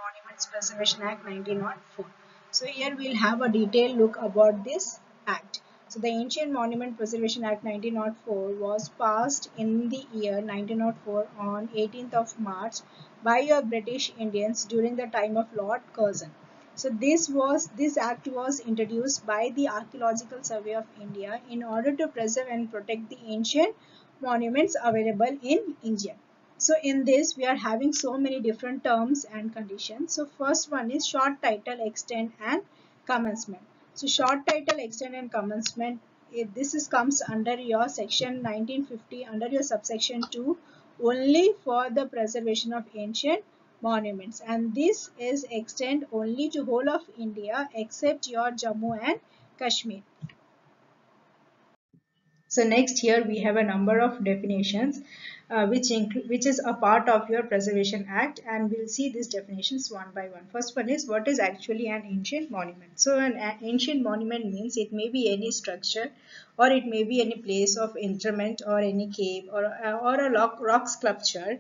Monuments Preservation Act 1904. So here we'll have a detailed look about this act. So the Ancient Monument Preservation Act 1904 was passed in the year 1904 on 18th of March by your British Indians during the time of Lord Curzon. So this act was introduced by the Archaeological Survey of India in order to preserve and protect the ancient monuments available in India. So in this we are having so many different terms and conditions. So first one is short title, extent and commencement. So short title, extent and commencement, this is comes under your section 1950 under your subsection 2 only for the preservation of ancient monuments, and this is extend only to whole of India except your Jammu and Kashmir. So next here we have a number of definitions which is a part of your Preservation Act, and we'll see these definitions one by one. First one is what is actually an ancient monument. So an ancient monument means it may be any structure or it may be any place of interment or any cave or a rock sculpture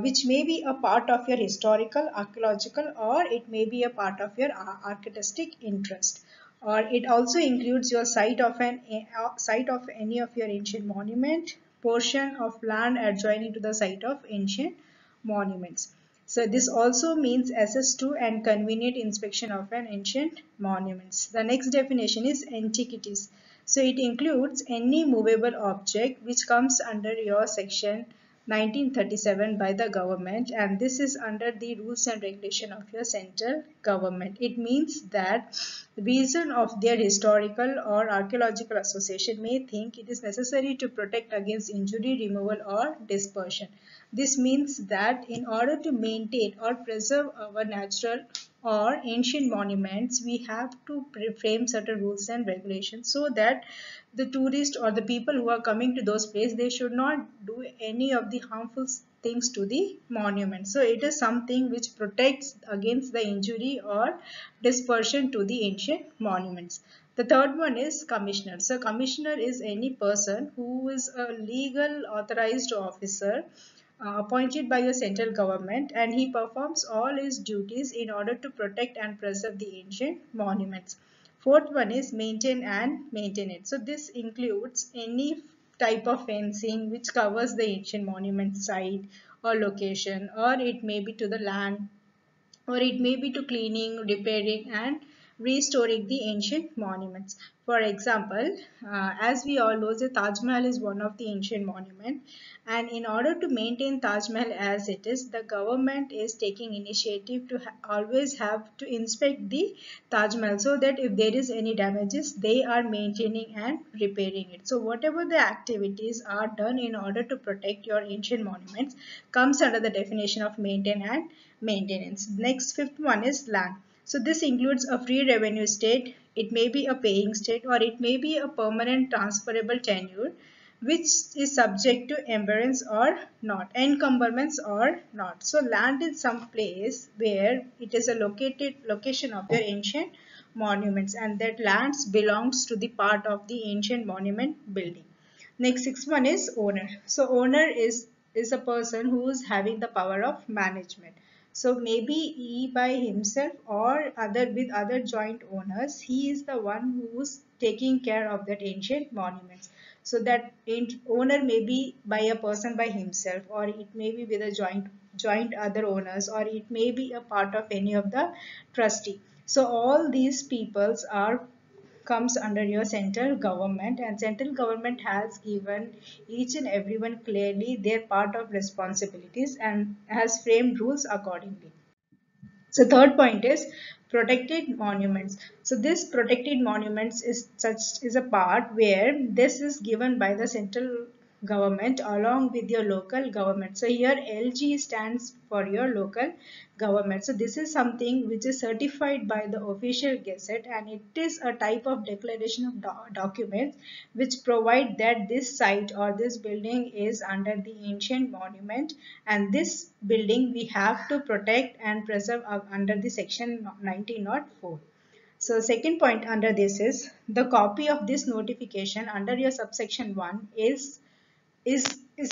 which may be a part of your historical, archaeological, or it may be a part of your artistic interest, or it also includes your site of any of your ancient monument, portion of land adjoining to the site of ancient monuments. So this also means access to and convenient inspection of an ancient monuments. The next definition is antiquities. So it includes any movable object which comes under your section 1937 by the government, and this is under the rules and regulation of your central government. It means that the reason of their historical or archaeological association may think it is necessary to protect against injury, removal or dispersion. This means that in order to maintain or preserve our natural or ancient monuments, we have to frame certain rules and regulations so that the tourists or the people who are coming to those places, they should not do any of the harmful things to the monument. So it is something which protects against the injury or dispersion to the ancient monuments. The third one is commissioner. So commissioner is any person who is a legal authorized officer appointed by the central government, and he performs all his duties in order to protect and preserve the ancient monuments. Fourth one is maintain and maintain it. So this includes any type of fencing which covers the ancient monument site or location, or it may be to the land, or it may be to cleaning, repairing and restoring the ancient monuments. For example, as we all know, the Taj Mahal is one of the ancient monument, and in order to maintain Taj Mahal as it is, the government is taking initiative to always have to inspect the Taj Mahal, so that if there is any damages, they are maintaining and repairing it. So whatever the activities are done in order to protect your ancient monuments comes under the definition of maintain and maintenance. Next, fifth one is land. So this includes a free revenue state, it may be a paying state, or it may be a permanent transferable tenure which is subject to encumbrance or not. So land is some place where it is a location of your ancient monuments, and that lands belongs to the part of the ancient monument building. Next, sixth one is owner. So owner is a person who is having the power of management. So maybe he by himself or other with other joint owners, he is the one who's taking care of that ancient monuments. So that owner may be by a person by himself, or it may be with a joint other owners, or it may be a part of any of the trustee. So all these peoples are comes under your central government, and central government has given each and everyone clearly their part of responsibilities and has framed rules accordingly. So third point is protected monuments. So this protected monuments is a part where this is given by the central government along with your local government. So here LG stands for your local government. So this is something which is certified by the official gazette, and it is a type of declaration of documents which provide that this site or this building is under the ancient monument, and this building we have to protect and preserve under the section 1904. So second point under this is the copy of this notification under your subsection 1 is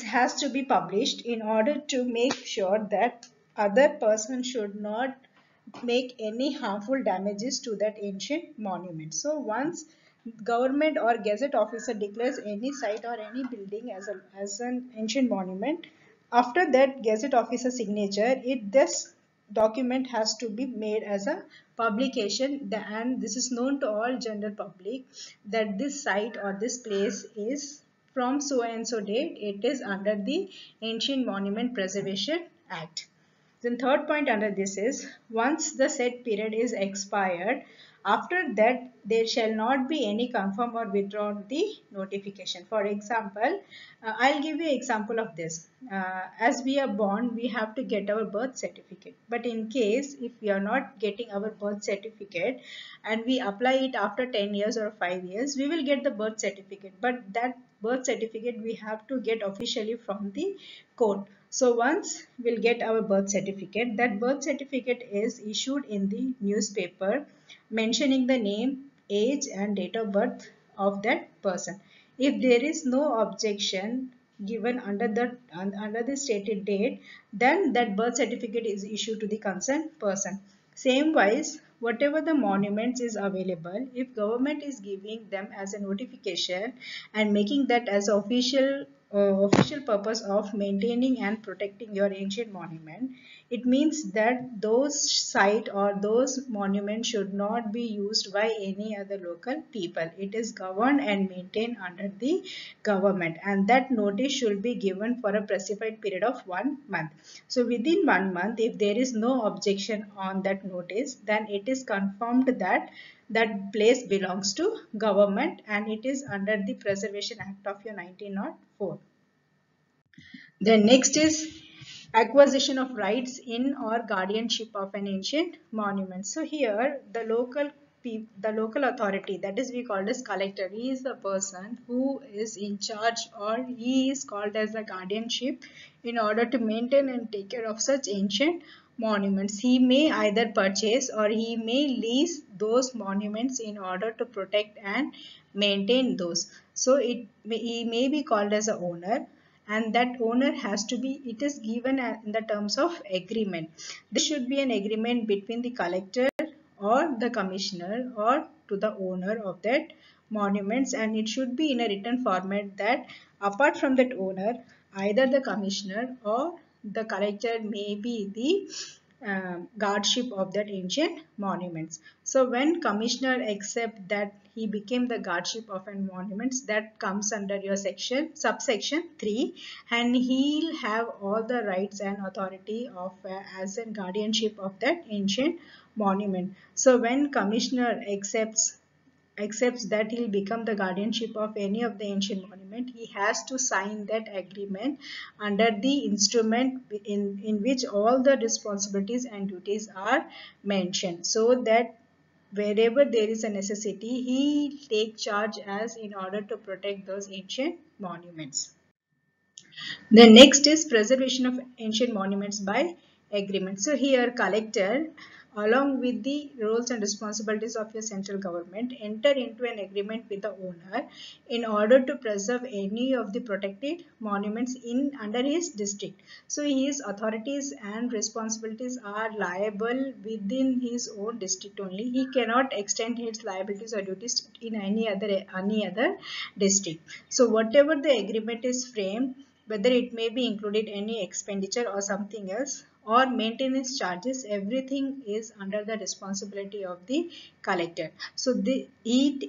has to be published in order to make sure that other person should not make any harmful damages to that ancient monument. So once government or gazette officer declares any site or any building as an ancient monument, after that gazette officer signature, this document has to be made as a publication, and this is known to all general public that this site or this place is from so and so date, it is under the Ancient Monument Preservation Act. Then third point under this is, once the said period is expired, after that there shall not be any confirm or withdraw the notification. For example, I'll give you an example of this. As we are born, we have to get our birth certificate. But in case if we are not getting our birth certificate and we apply it after 10 years or 5 years, we will get the birth certificate. But that birth certificate we have to get officially from the court. So once we'll get our birth certificate, that birth certificate is issued in the newspaper mentioning the name, age and date of birth of that person. If there is no objection given under the stated date, then that birth certificate is issued to the concerned person. Same wise, whatever the monuments is available, if government is giving them as a notification and making that as official purpose of maintaining and protecting your ancient monument, it means that those site or those monuments should not be used by any other local people. It is governed and maintained under the government, and that notice should be given for a specified period of 1 month. So within 1 month, if there is no objection on that notice, then it is confirmed that that place belongs to government and it is under the Preservation Act of your 1904. Then next is acquisition of rights in or guardianship of an ancient monument. So here the local authority, that is we called as collector, he is the person who is in charge or he is called as the guardianship in order to maintain and take care of such ancient monuments. He may either purchase or he may lease those monuments in order to protect and maintain those. So he may be called as a owner, and that owner has to be, it is given in the terms of agreement. This should be an agreement between the collector or the commissioner or to the owner of that monuments, and it should be in a written format that apart from that owner, either the commissioner or the collector may be the guardship of that ancient monuments. So when commissioner accept that he became the guardship of an monuments, that comes under your subsection 3, and he'll have all the rights and authority of as a guardianship of that ancient monument. So when commissioner accepts that he'll become the guardianship of any of the ancient monument, he has to sign that agreement under the instrument in which all the responsibilities and duties are mentioned, so that wherever there is a necessity, he take charge as in order to protect those ancient monuments. The next is preservation of ancient monuments by agreement. So here collector, along with the roles and responsibilities of your central government, enter into an agreement with the owner in order to preserve any of the protected monuments in under his district. So his authorities and responsibilities are liable within his own district only. He cannot extend his liabilities or duties in any other district. So whatever the agreement is framed, whether it may be included any expenditure or something else or maintenance charges, everything is under the responsibility of the collector. So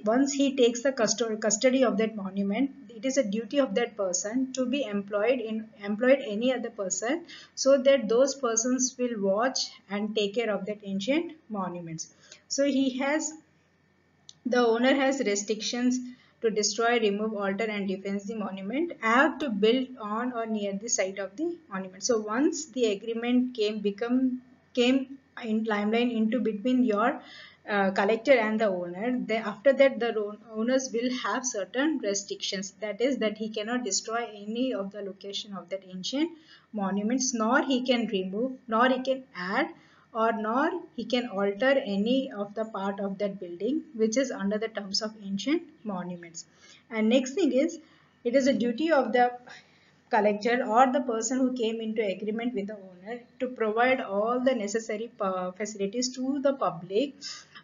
once he takes the custody of that monument, it is a duty of that person to be employed any other person, so that those persons will watch and take care of that ancient monuments. So the owner has restrictions to destroy, remove, alter and defence the monument, have to build on or near the site of the monument. So once the agreement came in limelight into between your collector and the owner, after that the owners will have certain restrictions. That is that he cannot destroy any of the location of that ancient monuments, nor he can remove, nor he can add, or nor he can alter any of the part of that building which is under the terms of ancient monuments. And next thing is, it is a duty of the collector or the person who came into agreement with the owner to provide all the necessary facilities to the public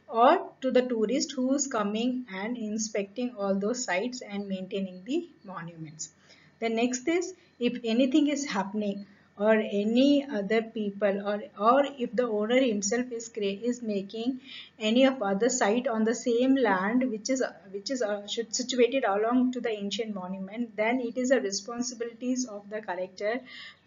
or to the tourist who is coming and inspecting all those sites and maintaining the monuments. The next is, if anything is happening or any other people, or if the owner himself is making any of other site on the same land which is situated along to the ancient monument, then it is a responsibilities of the collector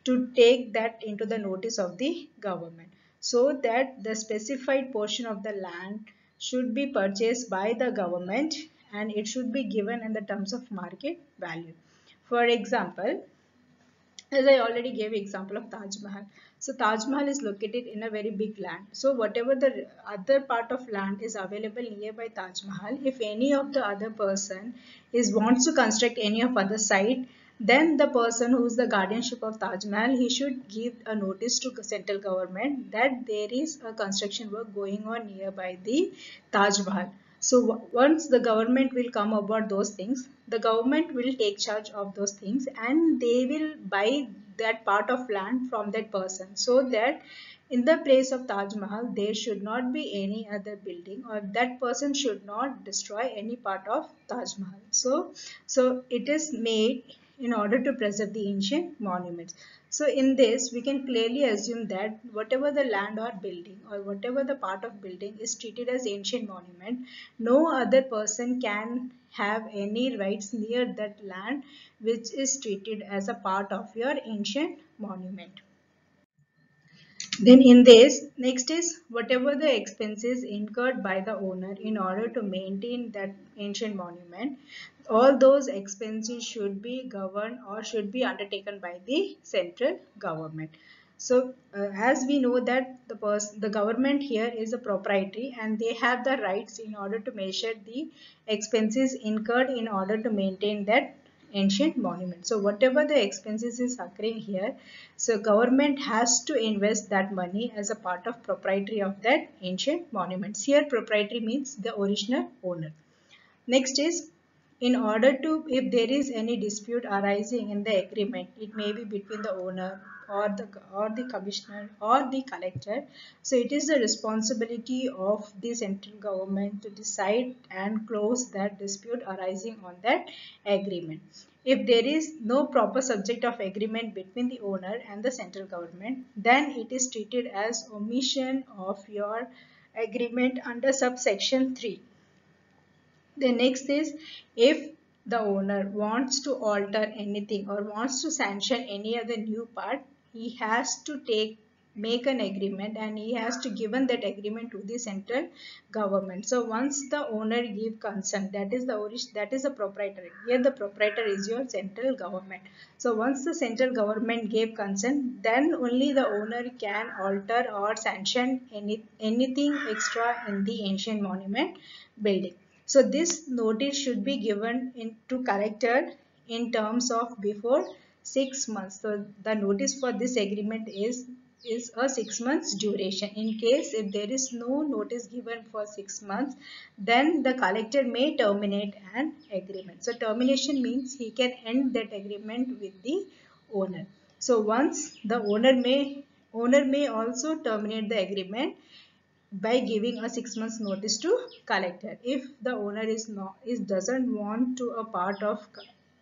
to take that into the notice of the government, so that the specified portion of the land should be purchased by the government and it should be given in the terms of market value. For example, as I already gave example of Taj Mahal. So Taj Mahal is located in a very big land. So whatever the other part of land is available nearby Taj Mahal, if any of the other person is wants to construct any of other site, then the person who is the guardianship of Taj Mahal, he should give a notice to central government that there is a construction work going on nearby the Taj Mahal. So once the government will come about those things, the government will take charge of those things and they will buy that part of land from that person, so that in the place of Taj Mahal there should not be any other building, or that person should not destroy any part of Taj Mahal. So it is made in order to preserve the ancient monuments. So in this, we can clearly assume that whatever the land or building or whatever the part of building is treated as ancient monument, no other person can have any rights near that land which is treated as a part of your ancient monument. Then in this, next is whatever the expenses incurred by the owner in order to maintain that ancient monument, all those expenses should be governed or should be undertaken by the central government. So as we know that the government here is a proprietary and they have the rights in order to measure the expenses incurred in order to maintain that ancient monument. So whatever the expenses is occurring here, so government has to invest that money as a part of proprietary of that ancient monuments. Here proprietary means the original owner. Next is, in order to, if there is any dispute arising in the agreement, it may be between the owner or the commissioner or the collector. So it is the responsibility of the central government to decide and close that dispute arising on that agreement. If there is no proper subject of agreement between the owner and the central government, then it is treated as omission of your agreement under subsection 3. The next is, if the owner wants to alter anything or wants to sanction any other new part, he has to make an agreement and he has to given that agreement to the central government. So once the owner give consent, that is the proprietor. Here the proprietor is your central government. So once the central government gave consent, then only the owner can alter or sanction anything extra in the ancient monument building. So this notice should be given to collector in terms of before 6 months. So the notice for this agreement is a 6 months duration. In case if there is no notice given for 6 months, then the collector may terminate an agreement. So termination means he can end that agreement with the owner. So once the owner may also terminate the agreement by giving a 6 months notice to collector. If the owner doesn't want to a part of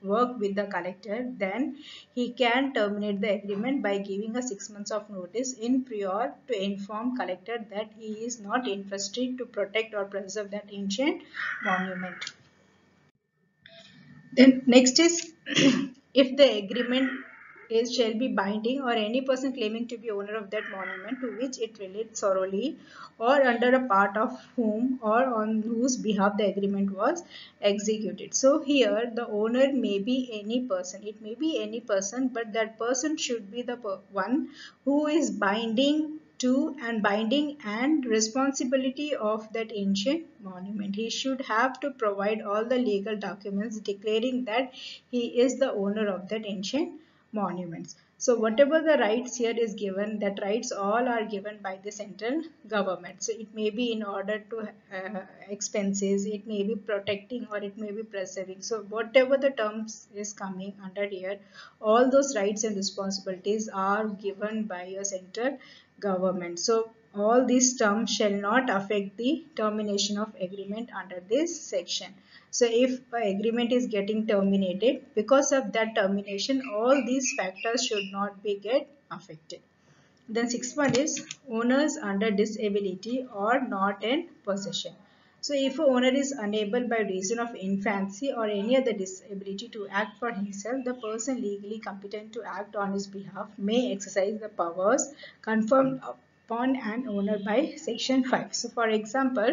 work with the collector, then he can terminate the agreement by giving a 6 months of notice in prior to inform collector that he is not interested to protect or preserve that ancient monument. Then next is, if the agreement is shall be binding, or any person claiming to be owner of that monument to which it relates solely, or under a part of whom or on whose behalf the agreement was executed. So here the owner may be any person. It may be any person, but that person should be the one who is binding and responsibility of that ancient monument. He should have to provide all the legal documents declaring that he is the owner of that ancient monuments. So whatever the rights here is given, that rights all are given by the central government. So it may be in order to expenses, it may be protecting, or it may be preserving. So whatever the terms is coming under here, all those rights and responsibilities are given by your central government. So all these terms shall not affect the termination of agreement under this section. So if an agreement is getting terminated, because of that termination, all these factors should not be get affected. Then sixth one is owners under disability or not in possession. So if a owner is unable by reason of infancy or any other disability to act for himself, the person legally competent to act on his behalf may exercise the powers conferred upon an owner by section 5. So for example,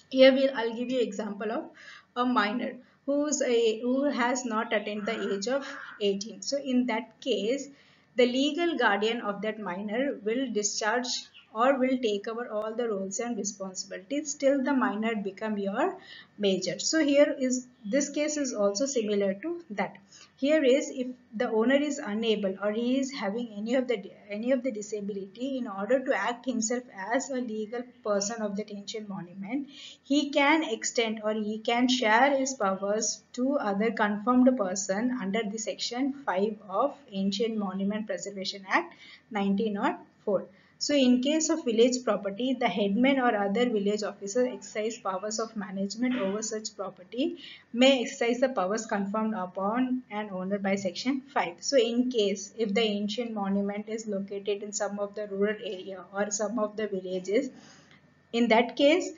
here I'll give you example of a minor who has not attained the age of 18. So in that case, the legal guardian of that minor will discharge or will take over all the roles and responsibilities till the minor become your major. So here is this case is also similar to that. Here is if the owner is unable or he is having any of the disability, in order to act himself as a legal person of that ancient monument, he can extend or he can share his powers to other confirmed person under the section 5 of Ancient Monument Preservation Act 1904. So in case of village property, the headman or other village officer exercise powers of management over such property may exercise the powers conferred upon an owner by section 5. So in case if the ancient monument is located in some of the rural area or some of the villages, in that case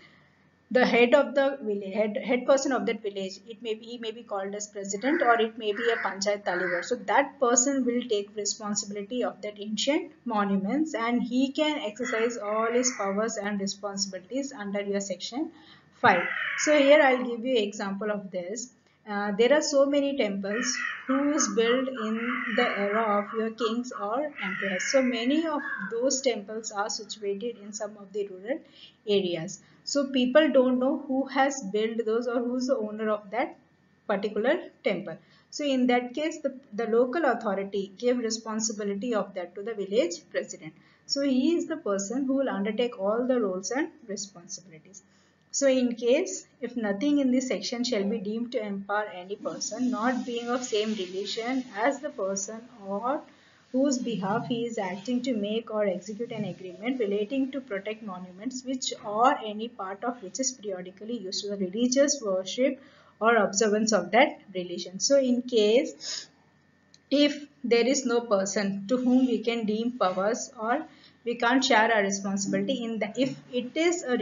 the head of the village, head person of that village, it may be he may be called as president or it may be a panchayat talivar. So that person will take responsibility of that ancient monuments and he can exercise all his powers and responsibilities under your section 5. So here I'll give you example of this. There are so many temples who is built in the era of your kings or emperors. So many of those temples are situated in some of the rural areas. So people don't know who has built those or who's the owner of that particular temple. So in that case, the local authority gave responsibility of that to the village president. So he is the person who will undertake all the roles and responsibilities. So in case if nothing in this section shall be deemed to empower any person not being of same religion as the person or whose behalf he is acting to make or execute an agreement relating to protect monuments which or any part of which is periodically used to the religious worship or observance of that religion. So in case if there is no person to whom we can deem powers or we can't share our responsibility in the if it is a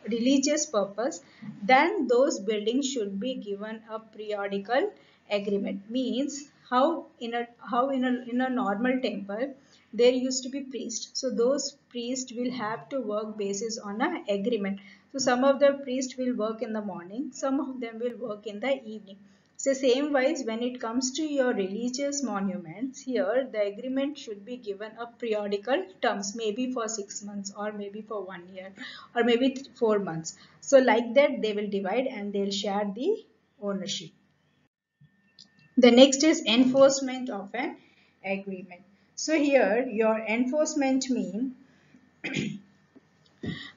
religious purpose, then those buildings should be given a periodical agreement. Means how in a normal temple there used to be priests, so those priests will have to work basis on a agreement. So some of the priests will work in the morning, some of them will work in the evening. So same wise, when it comes to your religious monuments, here the agreement should be given a periodical terms, maybe for 6 months or maybe for 1 year or maybe 4 months. So like that they will divide and they'll share the ownership. The next is enforcement of an agreement. So here your enforcement mean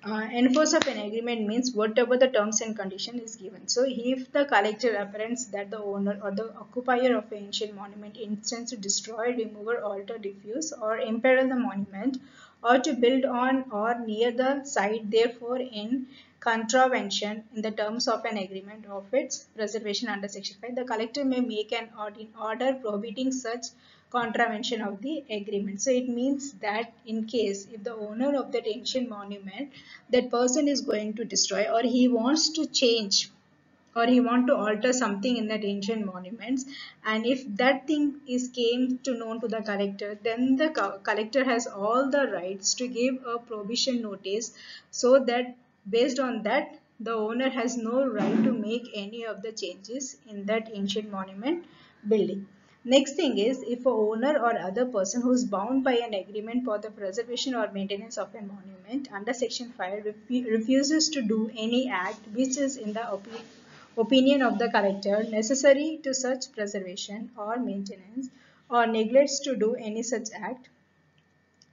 enforce of an agreement means whatever the terms and condition is given. So if the collector apprehends that the owner or the occupier of an ancient monument intends to destroy, remove or alter, diffuse or imperil the monument or to build on or near the site, therefore in contravention in the terms of an agreement of its preservation under section 5, the collector may make an order prohibiting such contravention of the agreement. So it means that in case if the owner of that ancient monument, that person is going to destroy or he wants to change or he want to alter something in that ancient monuments, and if that thing is came to known to the collector, then the collector has all the rights to give a prohibition notice, so that based on that the owner has no right to make any of the changes in that ancient monument building. Next thing is if a owner or other person who is bound by an agreement for the preservation or maintenance of a monument under section 5 refuses to do any act which is in the opinion of the collector necessary to such preservation or maintenance, or neglects to do any such act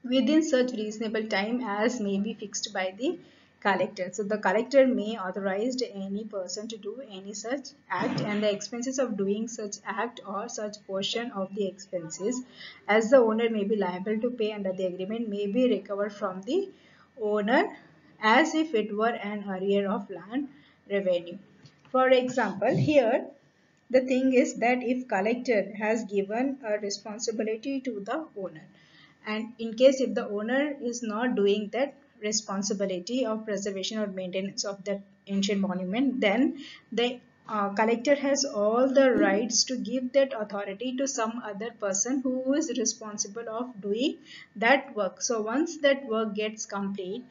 within such reasonable time as may be fixed by the collector. So the collector may authorize any person to do any such act, and the expenses of doing such act or such portion of the expenses as the owner may be liable to pay under the agreement may be recovered from the owner as if it were an arrear of land revenue. For example, here the thing is that if collector has given a responsibility to the owner, and in case if the owner is not doing that responsibility of preservation or maintenance of that ancient monument, then the collector has all the rights to give that authority to some other person who is responsible of doing that work. So once that work gets complete,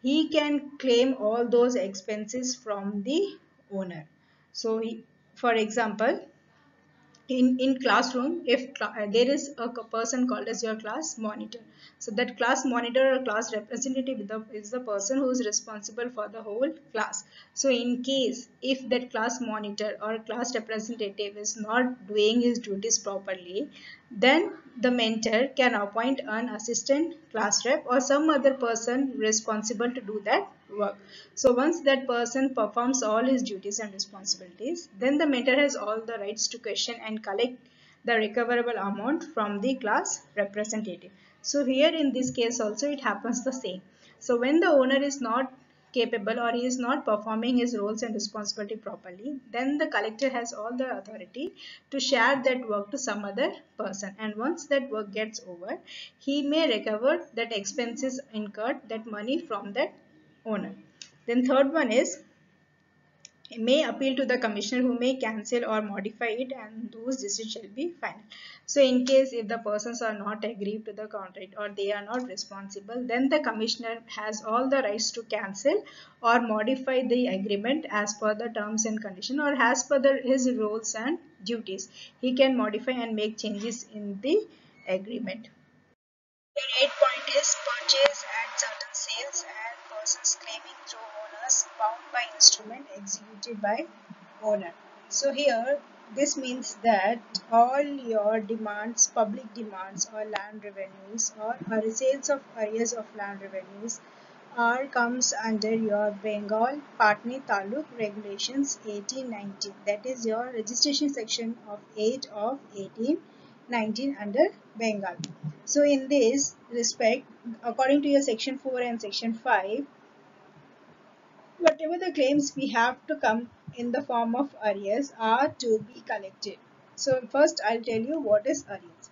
he can claim all those expenses from the owner. So for example, in classroom, if there is a person called as your class monitor, so that class monitor or class representative is the person who is responsible for the whole class. So in case if that class monitor or class representative is not doing his duties properly, then the mentor can appoint an assistant class rep or some other person responsible to do that work. So once that person performs all his duties and responsibilities, then the mentor has all the rights to question and collect the recoverable amount from the class representative. So here in this case also it happens the same. So when the owner is not capable or he is not performing his roles and responsibility properly, then the collector has all the authority to share that work to some other person, and once that work gets over, he may recover that expenses incurred, that money from that owner. Then third one is may appeal to the commissioner who may cancel or modify it, and those decisions shall be final. So in case if the persons are not agreed to the contract or they are not responsible, then the commissioner has all the rights to cancel or modify the agreement as per the terms and condition or as per his roles and duties. He can modify and make changes in the agreement. Your 8 point is purchase at certain sales and persons claiming through owners bound by instrument executed by owner. So here this means that all your demands, public demands or land revenues or sales of areas of land revenues are comes under your Bengal Patni Taluk Regulations 1819. That is your registration section of 8 of 1819 under Bengal. So in this respect, according to your section 4 and section 5, whatever the claims we have to come in the form of arrears are to be collected. So first I'll tell you what is arrears.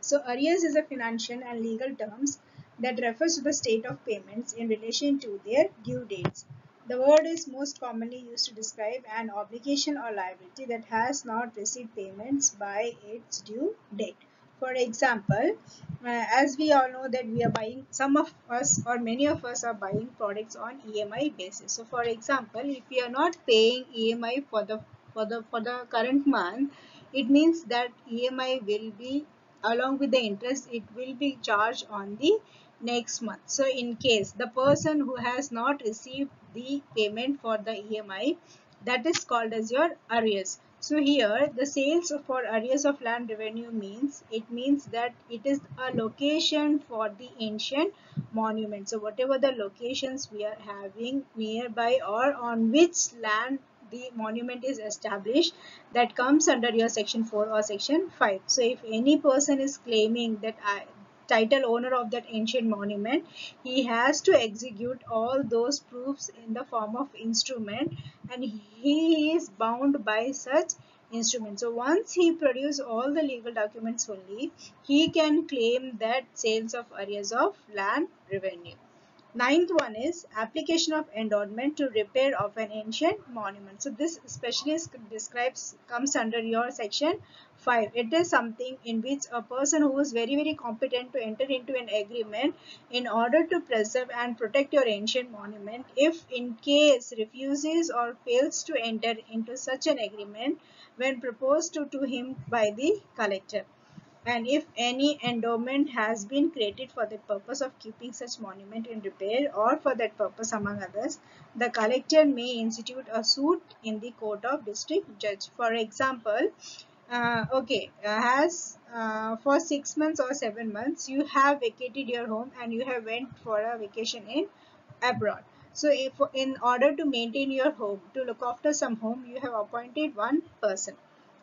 So arrears is a financial and legal terms that refers to the state of payments in relation to their due dates. The word is most commonly used to describe an obligation or liability that has not received payments by its due date. For example, as we all know that we are buying, some of us or many of us are buying products on EMI basis. So for example, if we are not paying EMI for the current month, it means that EMI will be, along with the interest, it will be charged on the next month. So in case the person who has not received the payment for the EMI, that is called as your arrears. So here the sales for arrears of land revenue means, it means that it is a location for the ancient monument. So whatever the locations we are having nearby or on which land the monument is established, that comes under your section 4 or section 5. So if any person is claiming that title owner of that ancient monument, he has to execute all those proofs in the form of instrument, and he is bound by such instrument. So once he produces all the legal documents fully, he can claim that sales of arrears of land revenue. Ninth one is application of endowment to repair of an ancient monument. So this especially describes, comes under your section 5. It is something in which a person who is very competent to enter into an agreement in order to preserve and protect your ancient monument, if in case refuses or fails to enter into such an agreement when proposed to him by the collector. and if any endowment has been created for the purpose of keeping such monument in repair or for that purpose among others, the collector may institute a suit in the court of district judge. For example, has for 6 months or 7 months you have vacated your home and you have went for a vacation in abroad. So if in order to maintain your home, to look after some home, you have appointed one person.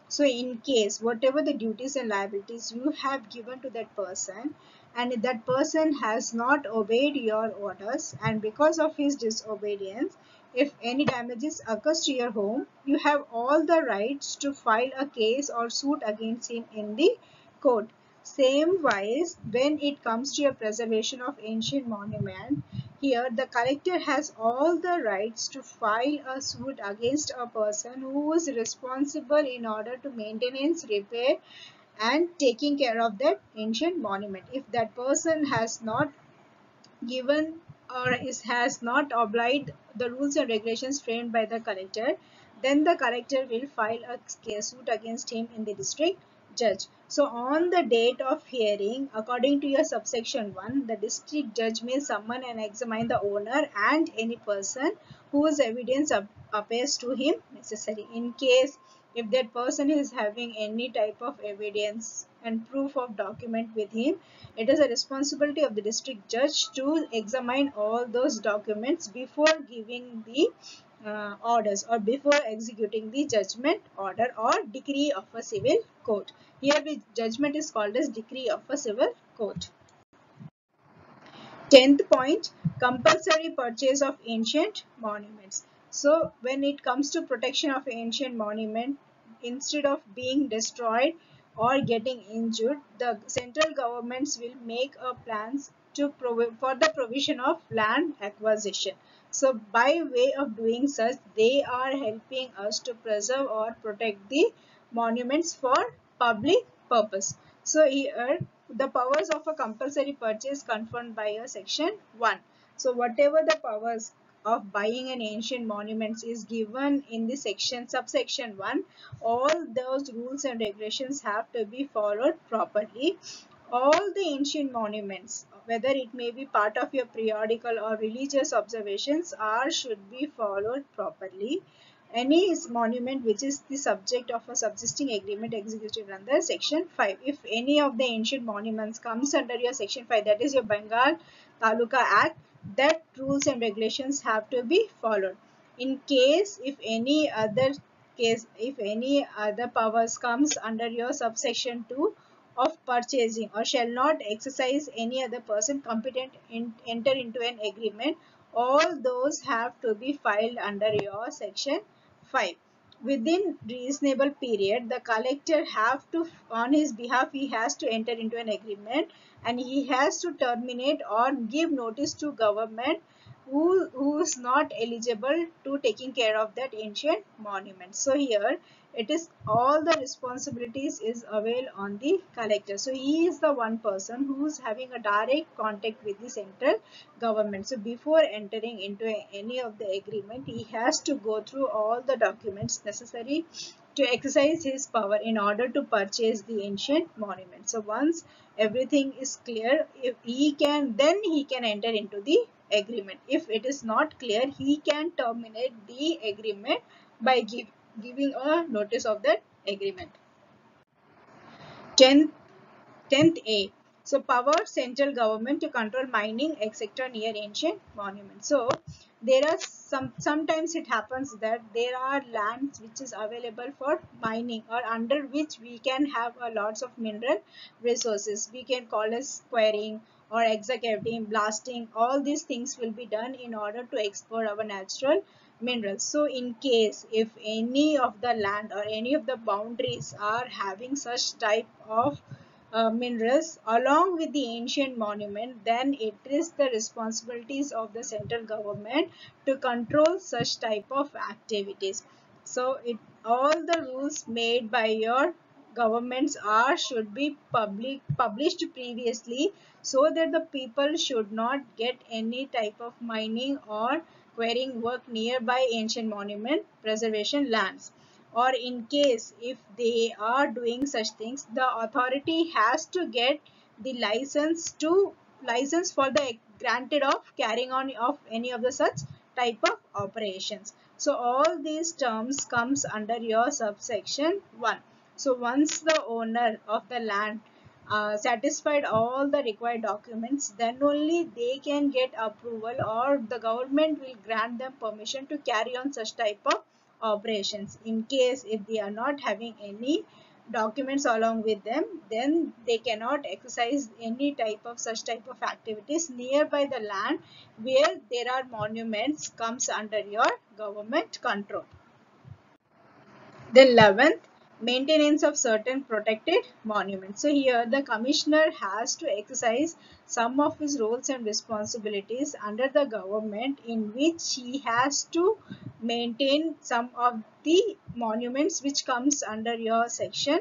So in case whatever the duties and liabilities you have given to that person, and if that person has not obeyed your orders, and because of his disobedience, if any damages occurs to your home, you have all the rights to file a case or suit against him in the court. Same wise, when it comes to your preservation of ancient monument, here the collector has all the rights to file a suit against a person who is responsible in order to maintenance, repair and taking care of that ancient monument. If that person has not given or has not obeyed the rules and regulations framed by the collector, then the collector will file a case suit against him in the district judge. So on the date of hearing, according to your subsection 1, the district judge may summon and examine the owner and any person whose evidence appears to him necessary. In case if that person is having any type of evidence and proof of document with him, it is a responsibility of the district judge to examine all those documents before giving the orders or before executing the judgment, order or decree of a civil court. Here the judgment is called as decree of a civil court. 10th point, compulsory purchase of ancient monuments. So when it comes to protection of ancient monument, instead of being destroyed or getting injured, the central governments will make a plans to for the provision of land acquisition. So by way of doing such, they are helping us to preserve or protect the monuments for public purpose. So here the powers of a compulsory purchase confirmed by a section 1. So whatever the powers of buying an ancient monuments is given in the subsection 1, all those rules and regulations have to be followed properly. All the ancient monuments, whether it may be part of your periodical or religious observations, are should be followed properly. Any monument which is the subject of a subsisting agreement executed under section 5. If any of the ancient monuments comes under your section 5, that is your Bengal Taluka Act, that rules and regulations have to be followed. In case if any other powers comes under your subsection 2 of purchasing or shall not exercise any other person competent enter into an agreement, all those have to be filed under your section 5. Within reasonable period, the collector have to, on his behalf, he has to enter into an agreement and he has to terminate or give notice to government who is not eligible to taking care of that ancient monument. So here it is all the responsibilities is avail on the collector. So he is the one person who is having a direct contact with the central government. So before entering into any of the agreement, he has to go through all the documents necessary to exercise his power in order to purchase the ancient monument. So once everything is clear, if he can, then he can enter into the agreement. If it is not clear, he can terminate the agreement by giving a notice of that agreement. 10th 10th A. So power central government to control mining etc. near ancient monuments. So there are sometimes it happens that there are lands which is available for mining or under which we can have a lots of mineral resources. We can call as quarrying or excavating, blasting. All these things will be done in order to export our natural minerals. So in case if any of the land or any of the boundaries are having such type of minerals along with the ancient monument, then it is the responsibilities of the central government to control such type of activities. So all the rules made by your governments are should be published previously, so that the people should not get any type of mining or quarrying work nearby ancient monument preservation lands. or in case if they are doing such things, the authority has to get the license for the granted of carrying on of any of the such type of operations. So all these terms comes under your subsection 1. So once the owner of the land satisfied all the required documents, then only they can get approval, or the government will grant them permission to carry on such type of operations. In case if they are not having any documents along with them, then they cannot exercise any type of such type of activities nearby the land where there are monuments comes under your government control. The 11th, maintenance of certain protected monuments. So here the commissioner has to exercise some of his roles and responsibilities under the government, in which he has to maintain some of the monuments which comes under your section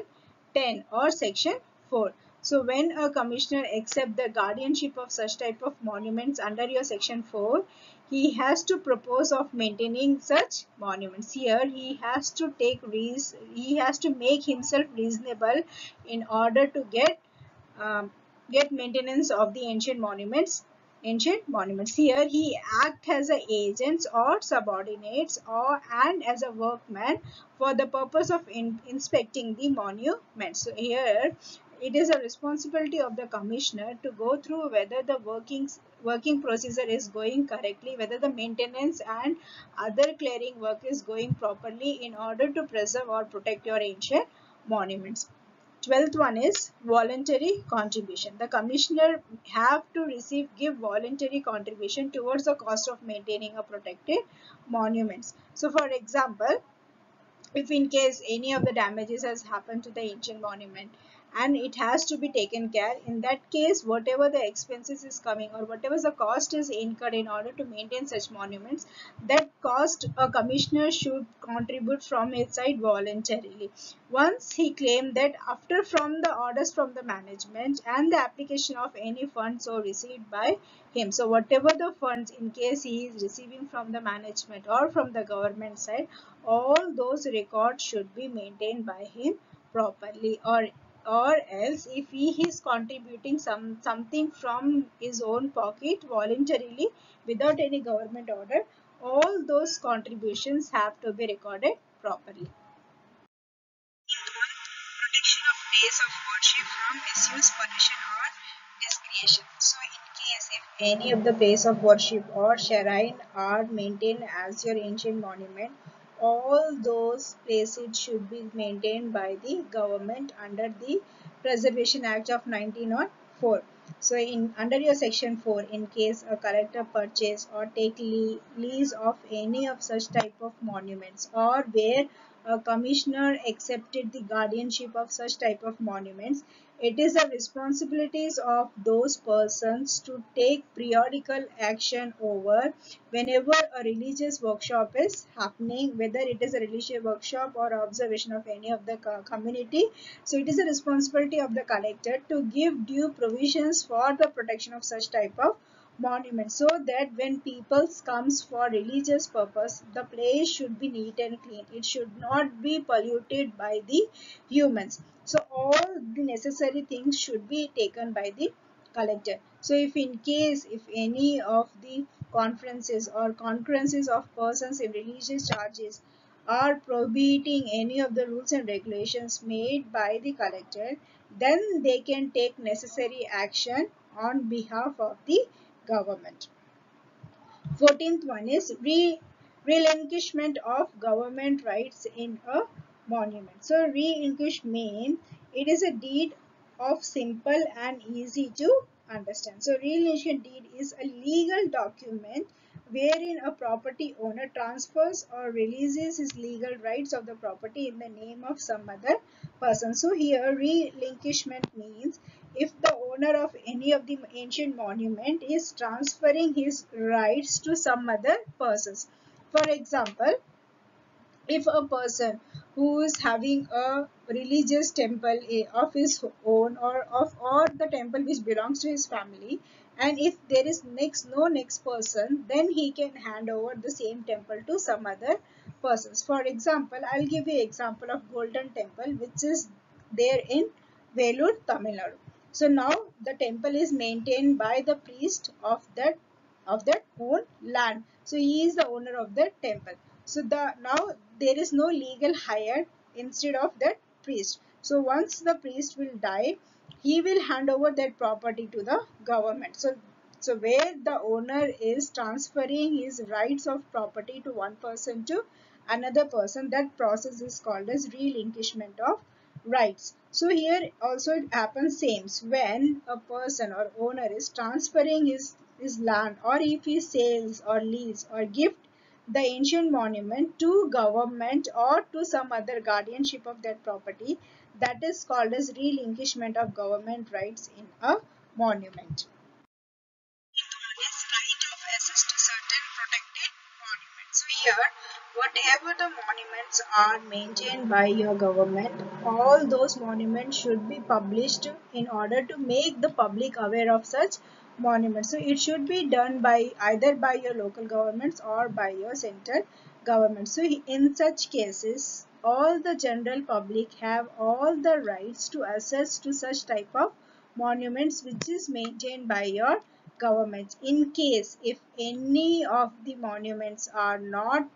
10 or section 4. So when a commissioner accepts the guardianship of such type of monuments under your section 4, he has to propose of maintaining such monuments. Here he has to he has to make himself reasonable in order to um, get maintenance of the ancient monuments. Here he act as a agents or subordinates or and as a workman for the purpose of inspecting the monuments. So here it is a responsibility of the commissioner to go through whether the working procedure is going correctly, whether the maintenance and other clearing work is going properly in order to preserve or protect your ancient monuments. 12th one is voluntary contribution. The commissioner have to give voluntary contribution towards the cost of maintaining a protected monuments. So for example, if in case any of the damages has happened to the ancient monument and it has to be taken care, in that case whatever the expenses is coming or whatever the cost is incurred in order to maintain such monuments, that cost a commissioner should contribute from his side voluntarily. Once he claimed that after from the orders from the management and the application of any funds so received by him, so whatever the funds in case he is receiving from the management or from the government side, all those records should be maintained by him properly, or else if he is contributing something from his own pocket voluntarily without any government order, all those contributions have to be recorded properly. Protection of place of worship from misuse, pollution, or desecration. So, in case if any of the place of worship or shrine are maintained as your ancient monument, all those places should be maintained by the government under the Preservation Act of 1904. So, in under your section 4, in case a collector purchase or take lease of any of such type of monuments, or where a commissioner accepted the guardianship of such type of monuments, it is the responsibilities of those persons to take periodical action over whenever a religious workshop is happening, whether it is a religious workshop or observation of any of the community. So it is a responsibility of the collector to give due provisions for the protection of such type of monument, so that when people comes for religious purpose, the place should be neat and clean. It should not be polluted by the humans. So all the necessary things should be taken by the collector. So if in case if any of the conferences or concurrences of persons in religious charges are prohibiting any of the rules and regulations made by the collector, then they can take necessary action on behalf of the government. 14th one is relinquishment of government rights in a monument. So relinquish means it is a deed of simple and easy to understand. So relinquishment deed is a legal document wherein a property owner transfers or releases his legal rights of the property in the name of some other person. So here relinquishment means if the owner of any of the ancient monument is transferring his rights to some other persons. For example, if a person who is having a religious temple of his own, or the temple which belongs to his family, and if there is no next person, then he can hand over the same temple to some other persons. For example, I'll give you example of Golden Temple, which is there in Velur, Tamil Nadu. So now the temple is maintained by the priest of that own land. So he is the owner of the temple. So now there is no legal hire instead of that priest. So once the priest will die, he will hand over that property to the government. So where the owner is transferring his rights of property to one person to another person, that process is called as relinquishment of rights. So here also it happens same when a person or owner is transferring his land, or if he sells or lease or gift the ancient monument to government or to some other guardianship of that property, that is called as relinquishment of government rights in a monument. Is right of access to certain protected monuments. So here, whatever the monuments are maintained by your government, all those monuments should be published in order to make the public aware of such monuments. So it should be done by either by your local governments or by your central government. So in such cases, all the general public have all the rights to access to such type of monuments which is maintained by your government. In case if any of the monuments are not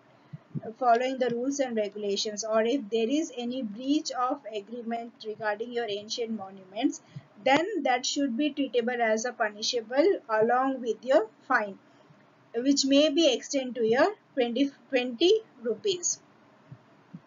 following the rules and regulations, or if there is any breach of agreement regarding your ancient monuments, then that should be treatable as a punishable along with your fine, which may be extended to your 20 rupees.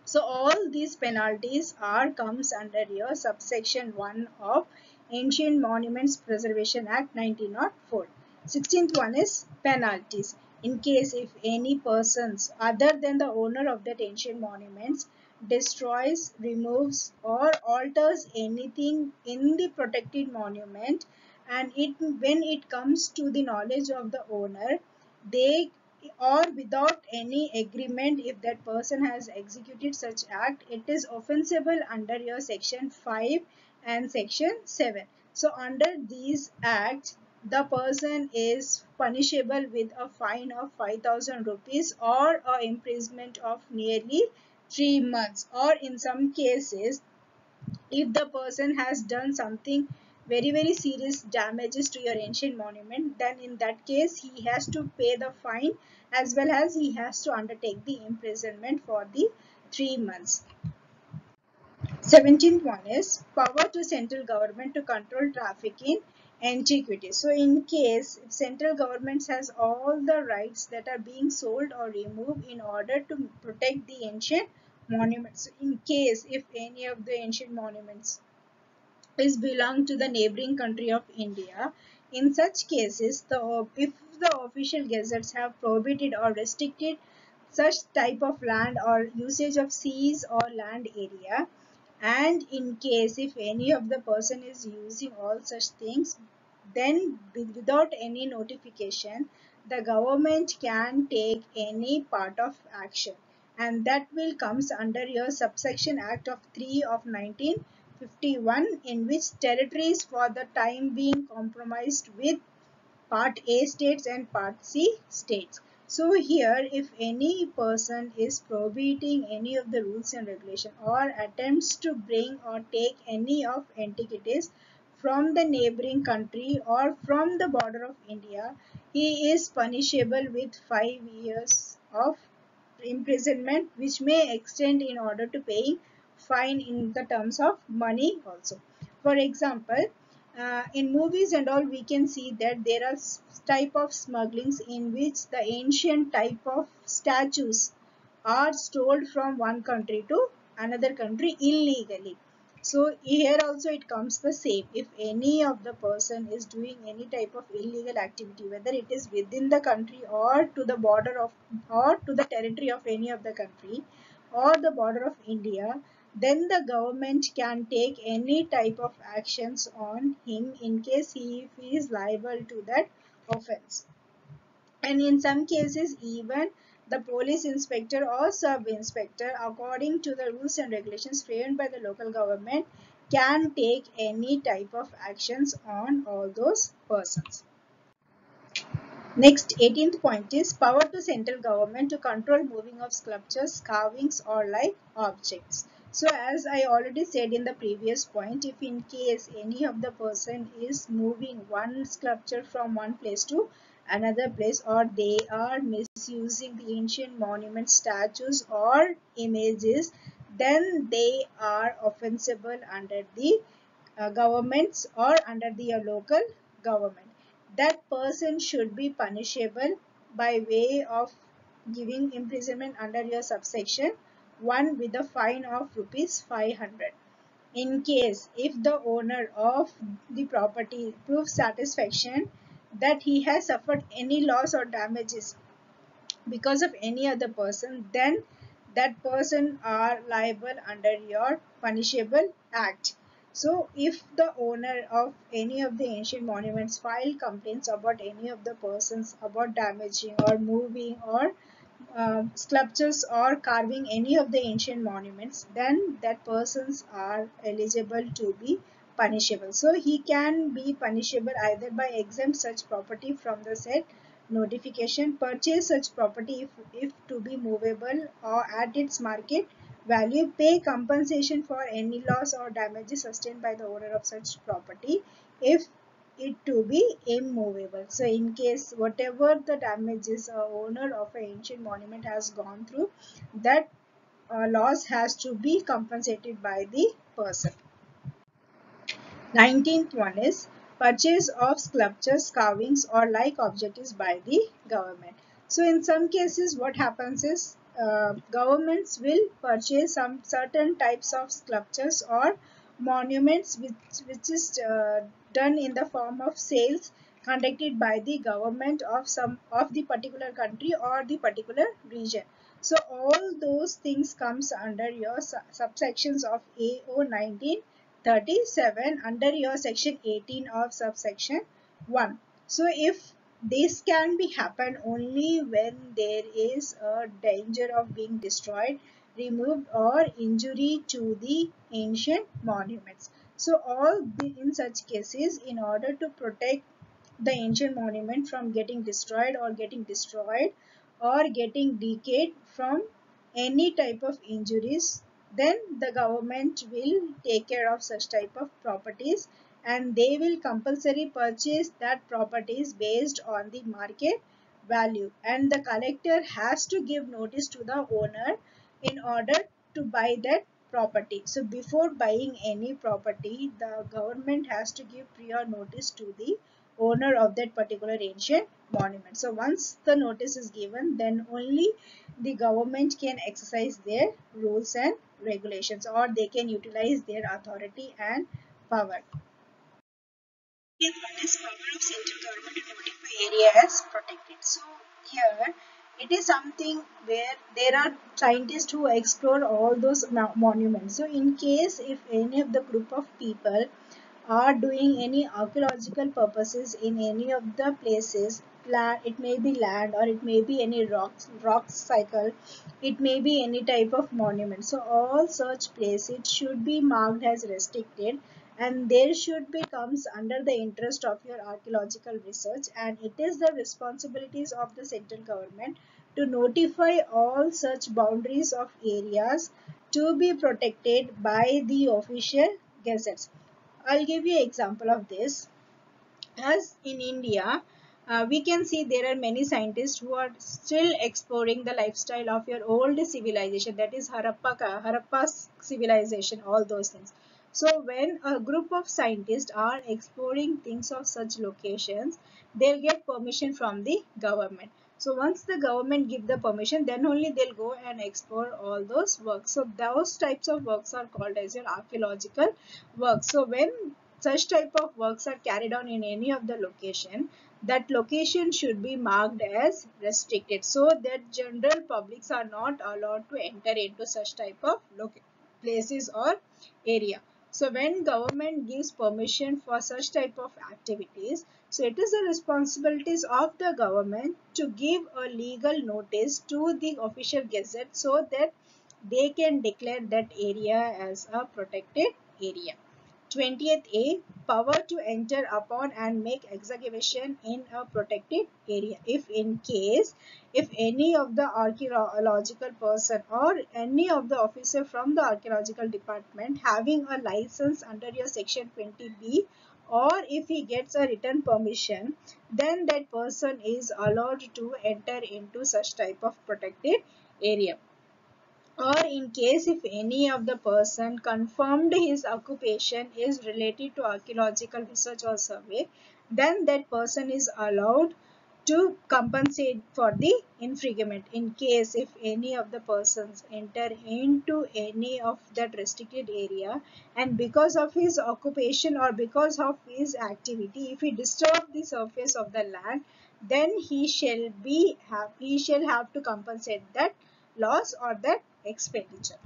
So all these penalties are comes under your subsection 1 of Ancient Monuments Preservation Act 1904. 16th one is penalties. In case if any persons other than the owner of that ancient monuments destroys, removes or alters anything in the protected monument, and when it comes to the knowledge of the owner, they, or without any agreement, if that person has executed such act, it is offensible under your section 5 and section 7. So under these acts, the person is punishable with a fine of 5,000 rupees or a imprisonment of nearly 3 months, or in some cases if the person has done something very serious damages to your ancient monument, then in that case he has to pay the fine as well as he has to undertake the imprisonment for the 3 months. 17th one is power to central government to control traffic in antiquities. So in case if central government has all the rights that are being sold or removed in order to protect the ancient monuments, in case if any of the ancient monuments is belong to the neighboring country of India. In such cases, if the official gazettes have prohibited or restricted such type of land or usage of seas or land area, and in case if any of the person is using all such things, then without any notification, the government can take any part of action, and that will comes under your subsection act of 3 of 1951, in which territories for the time being compromised with Part A states and Part C states. So here if any person is prohibiting any of the rules and regulation or attempts to bring or take any of antiquities from the neighboring country or from the border of India, he is punishable with 5 years of imprisonment, which may extend in order to paying fine in the terms of money also. For example, in movies and all, we can see that there are type of smugglings in which the ancient type of statues are stolen from one country to another country illegally. So here also it comes the same. If any of the person is doing any type of illegal activity, whether it is within the country or to the border of or to the territory of any of the country or the border of India, then the government can take any type of actions on him in case if he is liable to that offense. And in some cases even the police inspector or sub inspector, according to the rules and regulations framed by the local government, can take any type of actions on all those persons. Next, 18th point is power to central government to control moving of sculptures, carvings or like objects. So as I already said in the previous point, if in case any of the person is moving one sculpture from one place to another place, or they are misusing the ancient monument statues or images, then they are offensible under the governments or under the local government. That person should be punishable by way of giving imprisonment under your subsection 1 with a fine of rupees 500. In case if the owner of the property proves satisfaction that he has suffered any loss or damages because of any other person, then that person are liable under your punishable act. So if the owner of any of the ancient monuments file complaints about any of the persons about damaging or moving or sculptures or carving any of the ancient monuments, then that persons are eligible to be punishable. So he can be punishable either by exempt such property from the said notification, purchase such property if to be movable or at its market value, pay compensation for any loss or damages sustained by the owner of such property if it to be immovable. So in case whatever the damages a owner of an ancient monument has gone through, that loss has to be compensated by the person. 19th one is purchase of sculptures, carvings or like objects by the government. So in some cases what happens is governments will purchase some certain types of sculptures or monuments which is done in the form of sales conducted by the government of some of the particular country or the particular region. So all those things comes under your subsections of AO 1937 under your section 18 of subsection 1. So if this can be happen only when there is a danger of being destroyed, removed or injury to the ancient monuments. So all in such cases, in order to protect the ancient monument from getting destroyed or getting decayed from any type of injuries, then the government will take care of such type of properties and they will compulsory purchase that properties based on the market value, and the collector has to give notice to the owner in order to buy that property. So before buying any property, the government has to give prior notice to the owner of that particular ancient monument. So once the notice is given, then only the government can exercise their rules and regulations, or they can utilize their authority and power. What is power of central government to notify area as protected? So here it is something where there are scientists who explore all those monuments. So in case if any of the group of people are doing any archaeological purposes in any of the places, it may be land or it may be any rock cycle, it may be any type of monument. So all such places should be marked as restricted, and there should be comes under the interest of your archaeological research, and it is the responsibilities of the central government to notify all such boundaries of areas to be protected by the official gazettes. I'll give you an example of this. As in India, we can see there are many scientists who are still exploring the lifestyle of your old civilization, that is Harappa civilization, all those things. So when a group of scientists are exploring things of such locations, they'll get permission from the government. So once the government give the permission, then only they'll go and explore all those works. So those types of works are called as your archaeological works. So when such type of works are carried on in any of the location, that location should be marked as restricted so that general publics are not allowed to enter into such type of places or area. So when government gives permission for such type of activities, so it is the responsibilities of the government to give a legal notice to the official gazette so that they can declare that area as a protected area. 20th A, power to enter upon and make excavation in a protected area. If any of the archaeological person or any of the officer from the archaeological department having a license under your section 20B, or if he gets a written permission, then that person is allowed to enter into such type of protected area. Or in case if any of the person confirmed his occupation is related to archaeological research or survey, then that person is allowed to compensate for the infringement. In case if any of the persons enter into any of that restricted area, and because of his occupation or because of his activity, if he disturb the surface of the land, then he shall have to compensate that loss or that expenditure.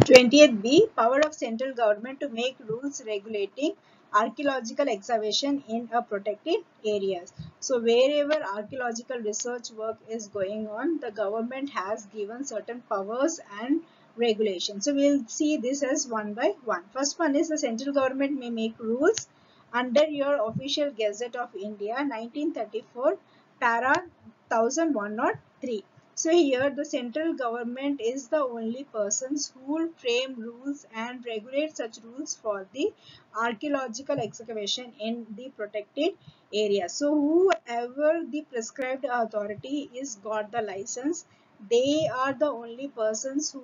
20th B, power of central government to make rules regulating archaeological excavation in a protected areas. So wherever archaeological research work is going on, the government has given certain powers and regulations. So we'll see this as one by one. First one is the central government may make rules under your official Gazette of India 1934 para 1103. So here the central government is the only persons who will frame rules and regulate such rules for the archaeological excavation in the protected area. So whoever the prescribed authority is got the license, they are the only persons who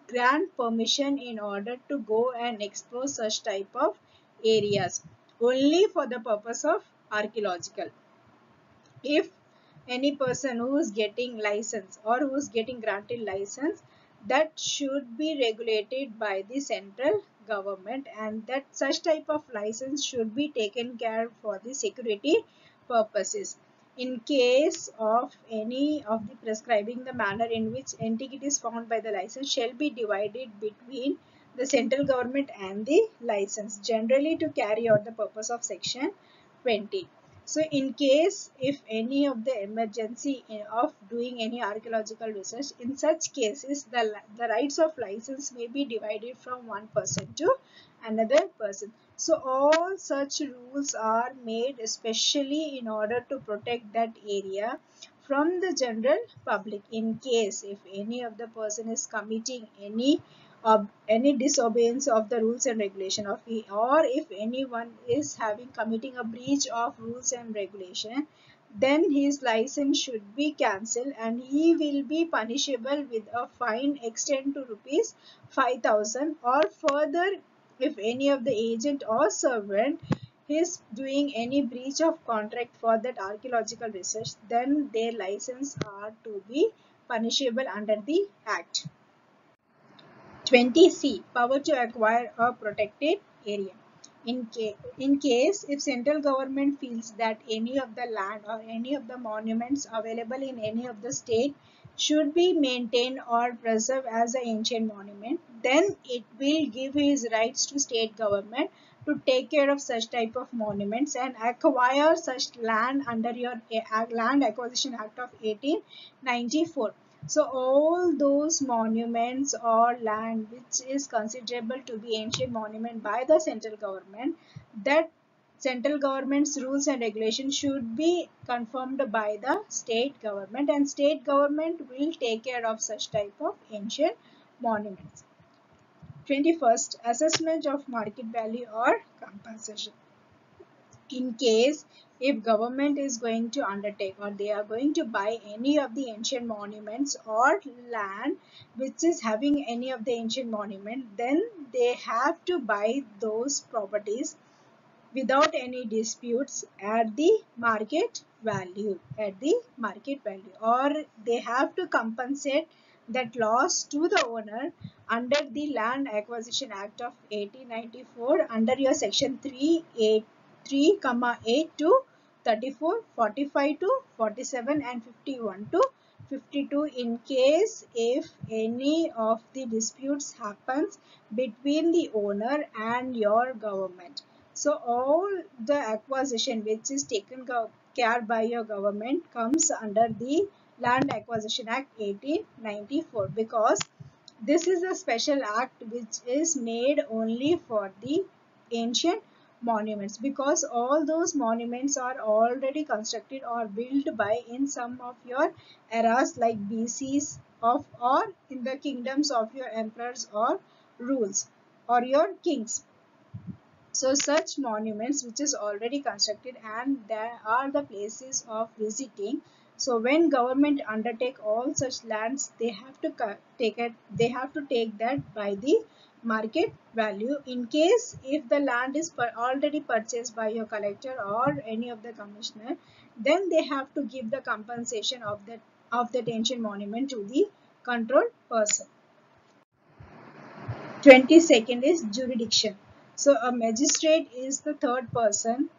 grant permission in order to go and explore such type of areas only for the purpose of archaeological. If any person who is getting license or who is getting granted license, that should be regulated by the central government, and that such type of license should be taken care for the security purposes. In case of any of the prescribing, the manner in which antiquities found by the license shall be divided between the central government and the license, generally to carry out the purpose of section 20. So in case if any of the emergency of doing any archaeological research, in such cases the rights of license may be divided from one person to another person. So all such rules are made especially in order to protect that area from the general public. In case if any of the person is committing any disobedience of the rules and regulation of he, or if anyone is having committing a breach of rules and regulation, then his license should be cancelled and he will be punishable with a fine extend to rupees 5,000, or further if any of the agent or servant is doing any breach of contract for that archaeological research, then their license are to be punishable under the act. 20C, power to acquire a protected area. In case if central government feels that any of the land or any of the monuments available in any of the state should be maintained or preserved as an ancient monument, then it will give his rights to state government to take care of such type of monuments and acquire such land under your Land Acquisition Act of 1894. So all those monuments or land which is considerable to be ancient monument by the central government, that central government's rules and regulations should be confirmed by the state government, and state government will take care of such type of ancient monuments. 21st, assessment of market value or compensation. In case if government is going to undertake or they are going to buy any of the ancient monuments or land which is having any of the ancient monument, then they have to buy those properties without any disputes at the market value, or they have to compensate that loss to the owner under the Land Acquisition Act of 1894 under your section 3, 8 to 34, 45 to 47 and 51 to 52, in case if any of the disputes happens between the owner and your government. So all the acquisition which is taken care by your government comes under the Land Acquisition Act 1894, because This is a special act which is made only for the ancient monuments, because all those monuments are already constructed or built by in some of your eras like BCs of, or in the kingdoms of your emperors or rules or your kings. So such monuments which is already constructed and there are the places of visiting. So when government undertake all such lands, they have to take it, they have to take that by the market value. In case if the land is already purchased by your collector or any of the commissioner, then they have to give the compensation of that ancient monument to the control person. 22nd is jurisdiction. So a magistrate is the third person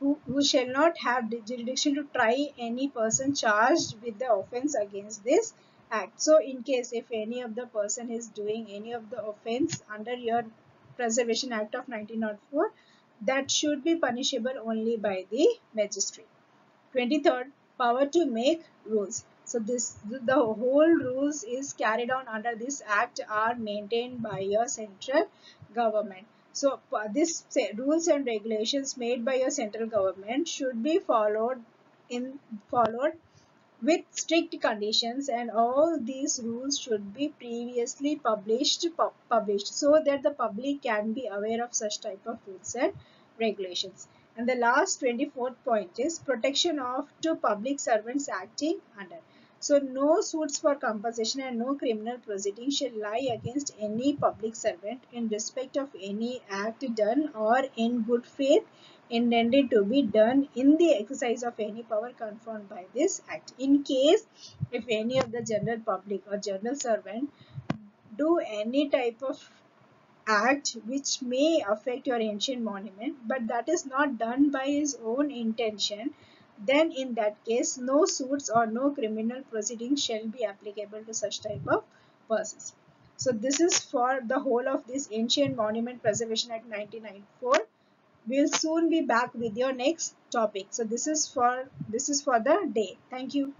who shall not have the jurisdiction to try any person charged with the offense against this act. So in case if any of the person is doing any of the offense under your Preservation Act of 1904, that should be punishable only by the magistrate. 23rd, power to make rules. So this the whole rules is carried on under this act are maintained by your central government. So this rules and regulations made by your central government should be followed with strict conditions, and all these rules should be previously published so that the public can be aware of such type of rules and regulations. And the last 24th point is protection of to public servants acting under. So no suits for compensation and no criminal proceeding shall lie against any public servant in respect of any act done or in good faith intended to be done in the exercise of any power conferred by this act. In case if any of the general public or general servant do any type of act which may affect your ancient monument, but that is not done by his own intention, then in that case no suits or no criminal proceedings shall be applicable to such type of persons. So this is for the whole of this Ancient Monument Preservation Act 1994. We'll soon be back with your next topic. So this is for the day. Thank you.